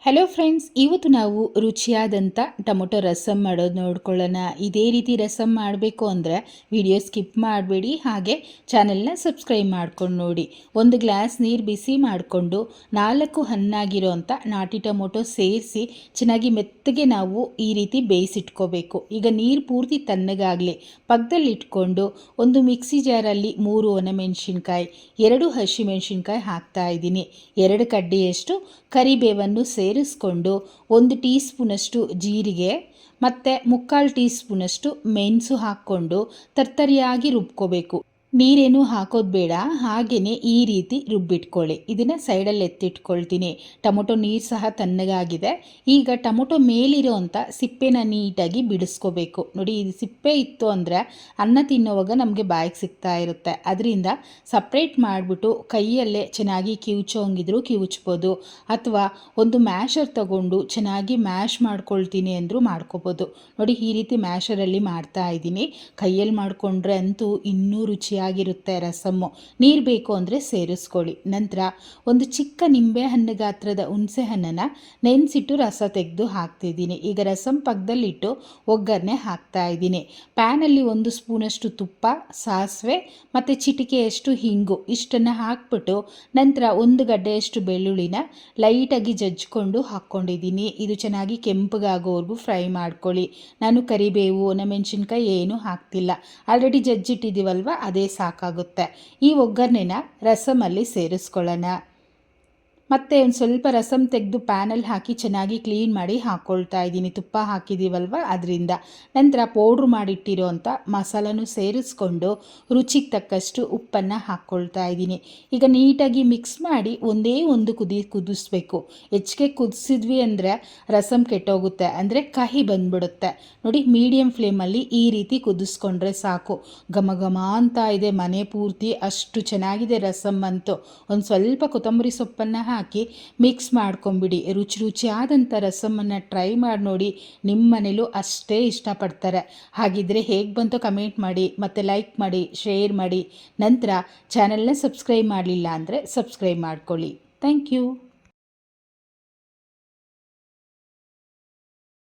Hello friends, ಇವತ್ತು ನಾವು ರುಚಿಯಾದಂಥ tomato rasam ಮಾಡೋದು ನೋಡ್ಕೊಳ್ಳೋಣ. ಇದೇ ರೀತಿ ರಸಮ್ ಮಾಡಬೇಕು ಅಂದರೆ ವಿಡಿಯೋ ಸ್ಕಿಪ್ ಮಾಡಬೇಡಿ, ಹಾಗೆ ಚಾನೆಲ್ನ ಸಬ್ಸ್ಕ್ರೈಬ್ ಮಾಡ್ಕೊಂಡು ನೋಡಿ. ಒಂದು ಗ್ಲಾಸ್ ನೀರು ಬಿಸಿ ಮಾಡಿಕೊಂಡು 4 ಹಣ್ಣಾಗಿರೋಂಥ ನಾಟಿ ಟೊಮೊಟೊ ಸೇರಿಸಿ ಚೆನ್ನಾಗಿ ಮೆತ್ತಗೆ ನಾವು ಈ ರೀತಿ ಬೇಯಿಸಿಟ್ಕೋಬೇಕು. ಈಗ ನೀರು ಪೂರ್ತಿ ತಣ್ಣಗಾಗಲಿ ಪಕ್ಕದಲ್ಲಿ ಇಟ್ಕೊಂಡು ಒಂದು ಮಿಕ್ಸಿ ಜಾರಲ್ಲಿ 3 ಒಣಮೆಣಸಿನ್ಕಾಯಿ, 2 ಹಸಿಮೆಣಸಿನ್ಕಾಯಿ ಹಾಕ್ತಾ ಇದ್ದೀನಿ. 2 ಕಡ್ಡಿಯಷ್ಟು ಕರಿಬೇವನ್ನು ಸೇರಿಸ್ಕೊಂಡು 1 ಟೀ ಸ್ಪೂನಷ್ಟು ಜೀರಿಗೆ ಮತ್ತು 3/4 ಟೀ ಸ್ಪೂನಷ್ಟು ಮೆಣಸು ಹಾಕ್ಕೊಂಡು ತರ್ತರಿಯಾಗಿ ರುಬ್ಕೋಬೇಕು. ನೀರೇನು ಹಾಕೋದು ಬೇಡ, ಹಾಗೆಯೇ ಈ ರೀತಿ ರುಬ್ಬಿಟ್ಕೊಳ್ಳಿ. ಇದನ್ನು ಸೈಡಲ್ಲಿ ಎತ್ತಿಟ್ಕೊಳ್ತೀನಿ. ಟೊಮೊಟೊ ನೀರು ಸಹ ತಣ್ಣಗಾಗಿದೆ. ಈಗ ಟೊಮೊಟೊ ಮೇಲಿರೋಂಥ ಸಿಪ್ಪೆನ ನೀಟಾಗಿ ಬಿಡಿಸ್ಕೋಬೇಕು. ನೋಡಿ, ಇದು ಸಿಪ್ಪೆ ಇತ್ತು ಅಂದರೆ ಅನ್ನ ತಿನ್ನೋವಾಗ ನಮಗೆ ಬಾಯಿಗೆ ಸಿಗ್ತಾ ಇರುತ್ತೆ. ಅದರಿಂದ ಸಪ್ರೇಟ್ ಮಾಡಿಬಿಟ್ಟು ಕೈಯಲ್ಲೇ ಚೆನ್ನಾಗಿ ಕಿವುಚೋಂಗಿದ್ರು ಕಿವುಚ್ಬೋದು, ಅಥವಾ ಒಂದು ಮ್ಯಾಶರ್ ತಗೊಂಡು ಚೆನ್ನಾಗಿ ಮ್ಯಾಶ್ ಮಾಡ್ಕೊಳ್ತೀನಿ ಅಂದರೂ ಮಾಡ್ಕೋಬೋದು. ನೋಡಿ, ಈ ರೀತಿ ಮ್ಯಾಶರಲ್ಲಿ ಮಾಡ್ತಾ ಇದ್ದೀನಿ. ಕೈಯಲ್ಲಿ ಮಾಡಿಕೊಂಡ್ರೆ ಅಂತೂ ಇನ್ನೂ ರುಚಿಯಾಗಿರುತ್ತೆ ರಸಮ್ಮು. ನೀರು ಬೇಕು ಅಂದರೆ ಸೇರಿಸ್ಕೊಳ್ಳಿ. ನಂತರ ಒಂದು ಚಿಕ್ಕ ನಿಂಬೆ ಹಣ್ಣು ಗಾತ್ರದ ಹುಣಸೆ ಹಣ್ಣನ್ನು ನೆನೆಸಿಟ್ಟು ರಸ ತೆಗೆದು ಹಾಕ್ತಿದ್ದೀನಿ. ಈಗ ರಸಮ್ ಪಕ್ಕದಲ್ಲಿಟ್ಟು ಒಗ್ಗರಣೆ ಹಾಕ್ತಾ ಇದ್ದೀನಿ. ಪ್ಯಾನಲ್ಲಿ 1 ಸ್ಪೂನಷ್ಟು ತುಪ್ಪ, ಸಾಸಿವೆ ಮತ್ತು ಚಿಟಿಕೆಯಷ್ಟು ಹಿಂಗು ಇಷ್ಟನ್ನು ಹಾಕ್ಬಿಟ್ಟು ನಂತರ 1 ಗಡ್ಡೆಯಷ್ಟು ಬೆಳ್ಳುಳ್ಳಿನ ಲೈಟಾಗಿ ಜಜ್ಜಿಕೊಂಡು ಹಾಕ್ಕೊಂಡಿದ್ದೀನಿ. ಇದು ಚೆನ್ನಾಗಿ ಕೆಂಪಗಾಗೋವರೆಗೂ ಫ್ರೈ ಮಾಡ್ಕೊಳ್ಳಿ. ನಾನು ಕರಿಬೇವು, ಒಣಮೆಣಸಿನ್ಕಾಯಿ ಏನೂ ಹಾಕ್ತಿಲ್ಲ, ಆಲ್ರೆಡಿ ಜಜ್ಜಿಟ್ಟಿದ್ದೀವಲ್ವ, ಅದೇ ಸಾಕಾಗುತ್ತೆ. ಈ ಒಗ್ಗರಣೆನ ರಸಮಲ್ಲಿ ಸೇರಿಸ್ಕೊಳ್ಳೋಣ. ಮತ್ತು ಒಂದು ಸ್ವಲ್ಪ ರಸಮ್ ತೆಗೆದು ಪ್ಯಾನಲ್ಲಿ ಹಾಕಿ ಚೆನ್ನಾಗಿ ಕ್ಲೀನ್ ಮಾಡಿ ಹಾಕ್ಕೊಳ್ತಾ ಇದ್ದೀನಿ. ತುಪ್ಪ ಹಾಕಿದ್ದೀವಲ್ವ ಅದರಿಂದ. ನಂತರ ಪೌಡ್ರ್ ಮಾಡಿಟ್ಟಿರೋಂಥ ಮಸಾಲನೂ ಸೇರಿಸ್ಕೊಂಡು ರುಚಿಗೆ ತಕ್ಕಷ್ಟು ಉಪ್ಪನ್ನು ಹಾಕ್ಕೊಳ್ತಾ ಇದ್ದೀನಿ. ಈಗ ನೀಟಾಗಿ ಮಿಕ್ಸ್ ಮಾಡಿ ಒಂದೇ ಒಂದು ಕುದಿಸ್ಬೇಕು. ಹೆಚ್ಚಿಗೆ ಕುದಿಸಿದ್ವಿ ಅಂದರೆ ರಸಮ್ ಕೆಟ್ಟೋಗುತ್ತೆ, ಅಂದರೆ ಕಹಿ ಬಂದ್ಬಿಡುತ್ತೆ. ನೋಡಿ, ಮೀಡಿಯಮ್ ಫ್ಲೇಮಲ್ಲಿ ಈ ರೀತಿ ಕುದಿಸ್ಕೊಂಡ್ರೆ ಸಾಕು. ಘಮ ಘಮ ಅಂತ ಇದೆ ಮನೆ ಪೂರ್ತಿ, ಅಷ್ಟು ಚೆನ್ನಾಗಿದೆ ರಸಮ್ ಅಂತೂ. ಒಂದು ಸ್ವಲ್ಪ ಕೊತ್ತಂಬರಿ ಸೊಪ್ಪನ್ನು ಹಾಕಿ ಮಿಕ್ಸ್ ಮಾಡ್ಕೊಂಬಿಡಿ. ರುಚಿಯಾದಂಥ ರಸಮನ್ನು ಟ್ರೈ ಮಾಡಿ ನೋಡಿ. ನಿಮ್ಮ ಮನೇಲೂ ಅಷ್ಟೇ ಇಷ್ಟಪಡ್ತಾರೆ. ಹಾಗಿದ್ದರೆ ಹೇಗೆ ಬಂತು ಕಮೆಂಟ್ ಮಾಡಿ, ಮತ್ತು ಲೈಕ್ ಮಾಡಿ, ಶೇರ್ ಮಾಡಿ. ನಂತರ ಚಾನೆಲ್ನ ಸಬ್ಸ್ಕ್ರೈಬ್ ಮಾಡಲಿಲ್ಲ ಅಂದರೆ ಸಬ್ಸ್ಕ್ರೈಬ್ ಮಾಡ್ಕೊಳ್ಳಿ. Thank you.